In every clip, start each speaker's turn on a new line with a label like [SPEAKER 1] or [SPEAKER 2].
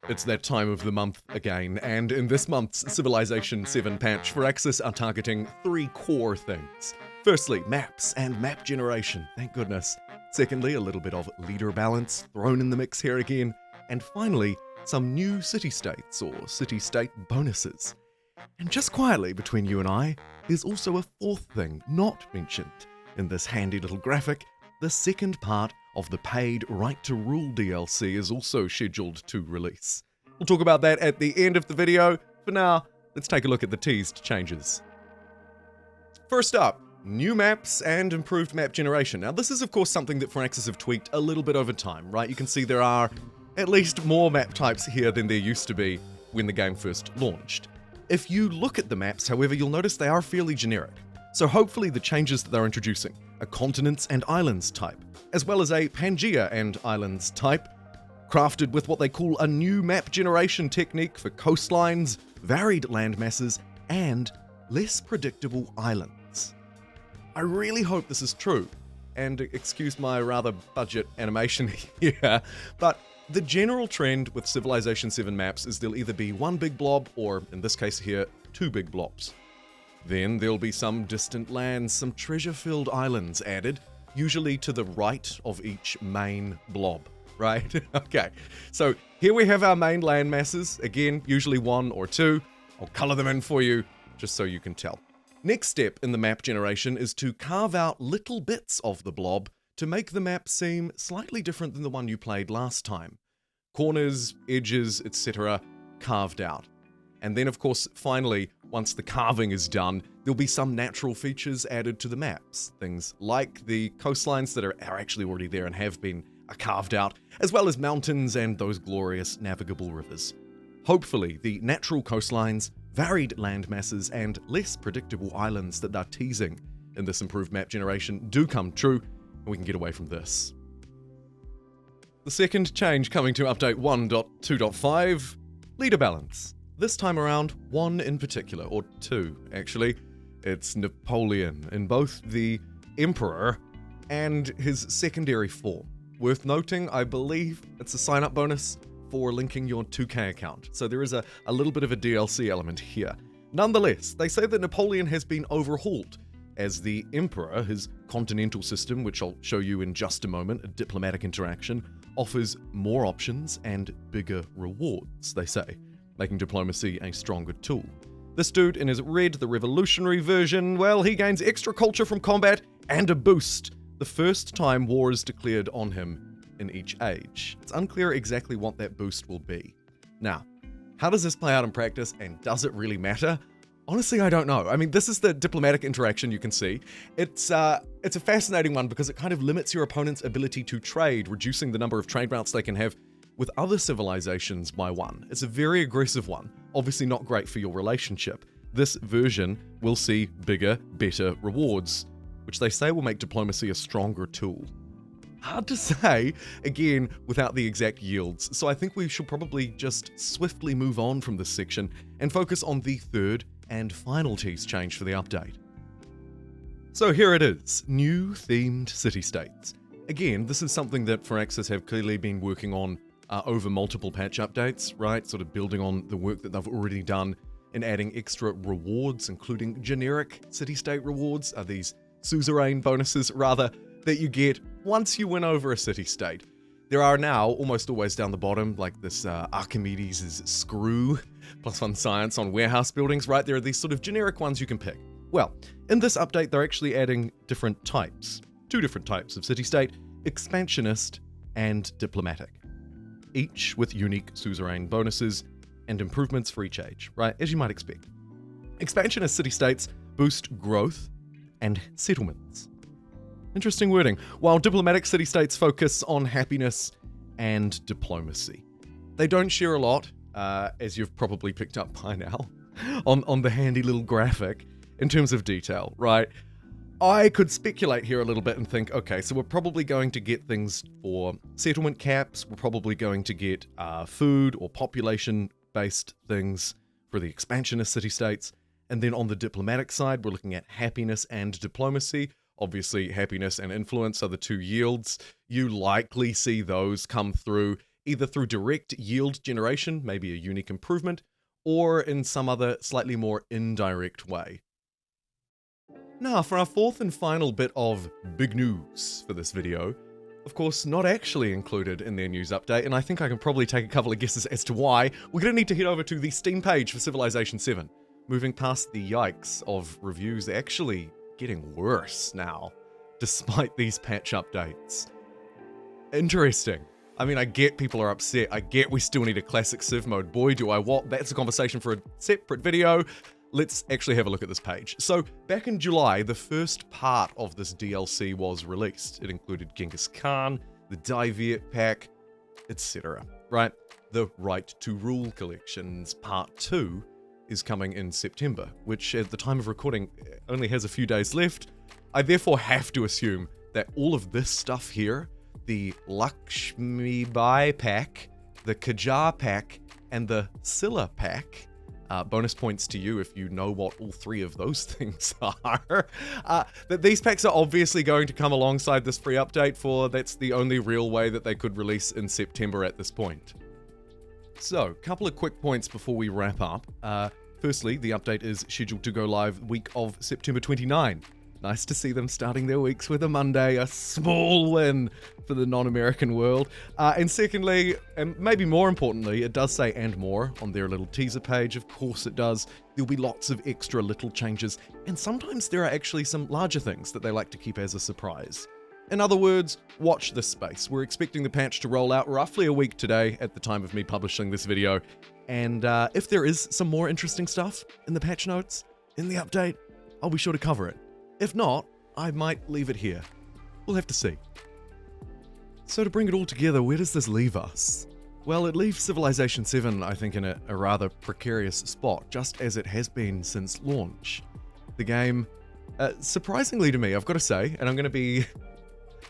[SPEAKER 1] It's that time of the month again, and in this month's Civilization 7 patch, Firaxis are targeting 3 core things. Firstly, maps and map generation, thank goodness. Secondly, a little bit of leader balance thrown in the mix here again. And finally, some new city-states or city-state bonuses. And just quietly between you and I, there's also a fourth thing not mentioned in this handy little graphic. The second part of the paid Right to Rule DLC is also scheduled to release. We'll talk about that at the end of the video. For now, let's take a look at the teased changes. First up, new maps and improved map generation. Now this is of course something that Firaxis have tweaked a little bit over time, right? You can see there are at least more map types here than there used to be when the game first launched. If you look at the maps, however, you'll notice they are fairly generic. So hopefully the changes that they're introducing, a continents and islands type, as well as a Pangaea and islands type, crafted with what they call a new map generation technique for coastlines, varied landmasses, and less predictable islands. I really hope this is true, and excuse my rather budget animation here, but the general trend with Civilization 7 maps is there'll either be one big blob, or in this case here, 2 big blobs. Then there'll be some distant lands, some treasure-filled islands added, usually to the right of each main blob, right? Okay, so here we have our main land masses, again, usually 1 or 2. I'll color them in for you, just so you can tell. Next step in the map generation is to carve out little bits of the blob to make the map seem slightly different than the one you played last time. Corners, edges, etc. carved out. And then of course, finally, once the carving is done, there'll be some natural features added to the maps. Things like the coastlines that are actually already there and have been carved out, as well as mountains and those glorious navigable rivers. Hopefully, the natural coastlines, varied land masses, and less predictable islands that they're teasing in this improved map generation do come true, and we can get away from this. The second change coming to update 1.2.5, leader balance. This time around, 1 in particular, or 2 actually. It's Napoleon in both the Emperor and his secondary form. Worth noting, I believe it's a sign-up bonus for linking your 2K account, so there is a little bit of a DLC element here. Nonetheless, they say that Napoleon has been overhauled, as the Emperor, his continental system, which I'll show you in just a moment, a diplomatic interaction, offers more options and bigger rewards, they say, making diplomacy a stronger tool. This dude in his red, the revolutionary version, well, he gains extra culture from combat and a boost the first time war is declared on him in each age. It's unclear exactly what that boost will be. Now, how does this play out in practice, and does it really matter? Honestly, I don't know. I mean, this is the diplomatic interaction you can see. It's a fascinating one because it kind of limits your opponent's ability to trade, reducing the number of trade routes they can have with other civilizations by 1. It's a very aggressive one, obviously not great for your relationship. This version will see bigger, better rewards, which they say will make diplomacy a stronger tool. Hard to say, again, without the exact yields, so I think we should probably just swiftly move on from this section and focus on the third and final tease change for the update. So here it is, new themed city-states. Again, this is something that Firaxis have clearly been working on over multiple patch updates, right? Sort of building on the work that they've already done and adding extra rewards, including generic city-state rewards, these suzerain bonuses, rather, that you get once you win over a city-state. There are now, almost always down the bottom, like this Archimedes' screw, +1 science on warehouse buildings, right? There are these sort of generic ones you can pick. Well, in this update, they're actually adding different types. 2 different types of city-state, expansionist and diplomatic. Each with unique suzerain bonuses and improvements for each age, right? As you might expect. Expansionist city-states boost growth and settlements. Interesting wording. While diplomatic city-states focus on happiness and diplomacy. They don't share a lot, as you've probably picked up by now, on the handy little graphic in terms of detail, right? I could speculate here a little bit and think, okay, so we're probably going to get things for settlement caps, we're probably going to get food or population-based things for the expansionist city-states, and then on the diplomatic side, we're looking at happiness and diplomacy. Obviously, happiness and influence are the 2 yields. You likely see those come through either through direct yield generation, maybe a unique improvement, or in some other slightly more indirect way. Now, for our fourth and final bit of big news for this video, of course, not actually included in their news update, and I think I can probably take a couple of guesses as to why, we're going to need to head over to the Steam page for Civilization 7, moving past the yikes of reviews actually getting worse now, despite these patch updates. Interesting. I mean, I get people are upset, I get we still need a classic Civ mode, boy do I what, that's a conversation for a separate video. Let's actually have a look at this page. So, back in July, the first part of this DLC was released. It included Genghis Khan, the Diviet pack, etc. Right? The Right to Rule collections part 2 is coming in September, which at the time of recording only has a few days left. I therefore have to assume that all of this stuff here, the Lakshmibai pack, the Qajar pack, and the Silla pack, bonus points to you if you know what all three of those things are, that these packs are obviously going to come alongside this free update, for that's the only real way that they could release in September at this point. So, a couple of quick points before we wrap up. Firstly, the update is scheduled to go live week of September 29. Nice to see them starting their weeks with a Monday, a small win for the non-American world. And secondly, and maybe more importantly, it does say "and more" on their little teaser page. Of course it does. There'll be lots of extra little changes, and sometimes there are actually some larger things that they like to keep as a surprise. In other words, watch this space. We're expecting the patch to roll out roughly a week today at the time of me publishing this video. And if there is some more interesting stuff in the patch notes, in the update, I'll be sure to cover it. If not, I might leave it here. We'll have to see. So to bring it all together, where does this leave us? Well, it leaves Civilization 7, I think, in a rather precarious spot, just as it has been since launch. The game, surprisingly to me, I've got to say, and I'm going to be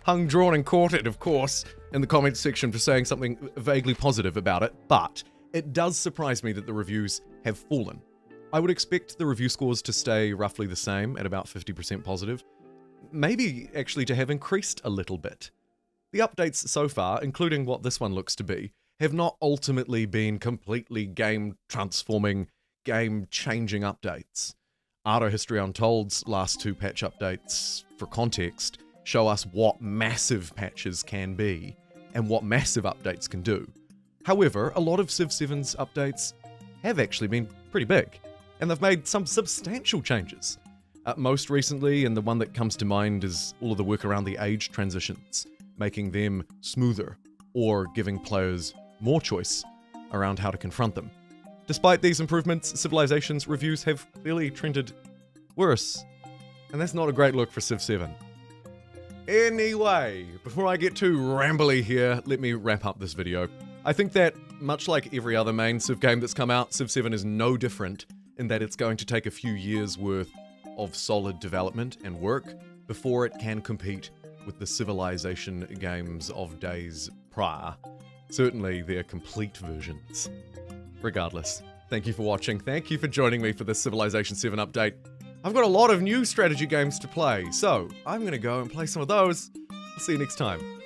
[SPEAKER 1] hung, drawn, and quartered, of course, in the comments section for saying something vaguely positive about it, but it does surprise me that the reviews have fallen. I would expect the review scores to stay roughly the same at about 50% positive, maybe actually to have increased a little bit. The updates so far, including what this one looks to be, have not ultimately been completely game-transforming, game-changing updates. Art History Untold's last two patch updates, for context, show us what massive patches can be, and what massive updates can do. However, a lot of Civ 7's updates have actually been pretty big, and they've made some substantial changes. Most recently, and the one that comes to mind, is all of the work around the age transitions, making them smoother, or giving players more choice around how to confront them. Despite these improvements, Civilization's reviews have clearly trended worse, and that's not a great look for Civ 7. Anyway, before I get too rambly here, let me wrap up this video. I think that, much like every other main Civ game that's come out, Civ 7 is no different in that it's going to take a few years worth of solid development and work before it can compete with the Civilization games of days prior. Certainly their complete versions. Regardless, thank you for watching, thank you for joining me for this Civilization 7 update. I've got a lot of new strategy games to play, so I'm gonna go and play some of those. I'll see you next time.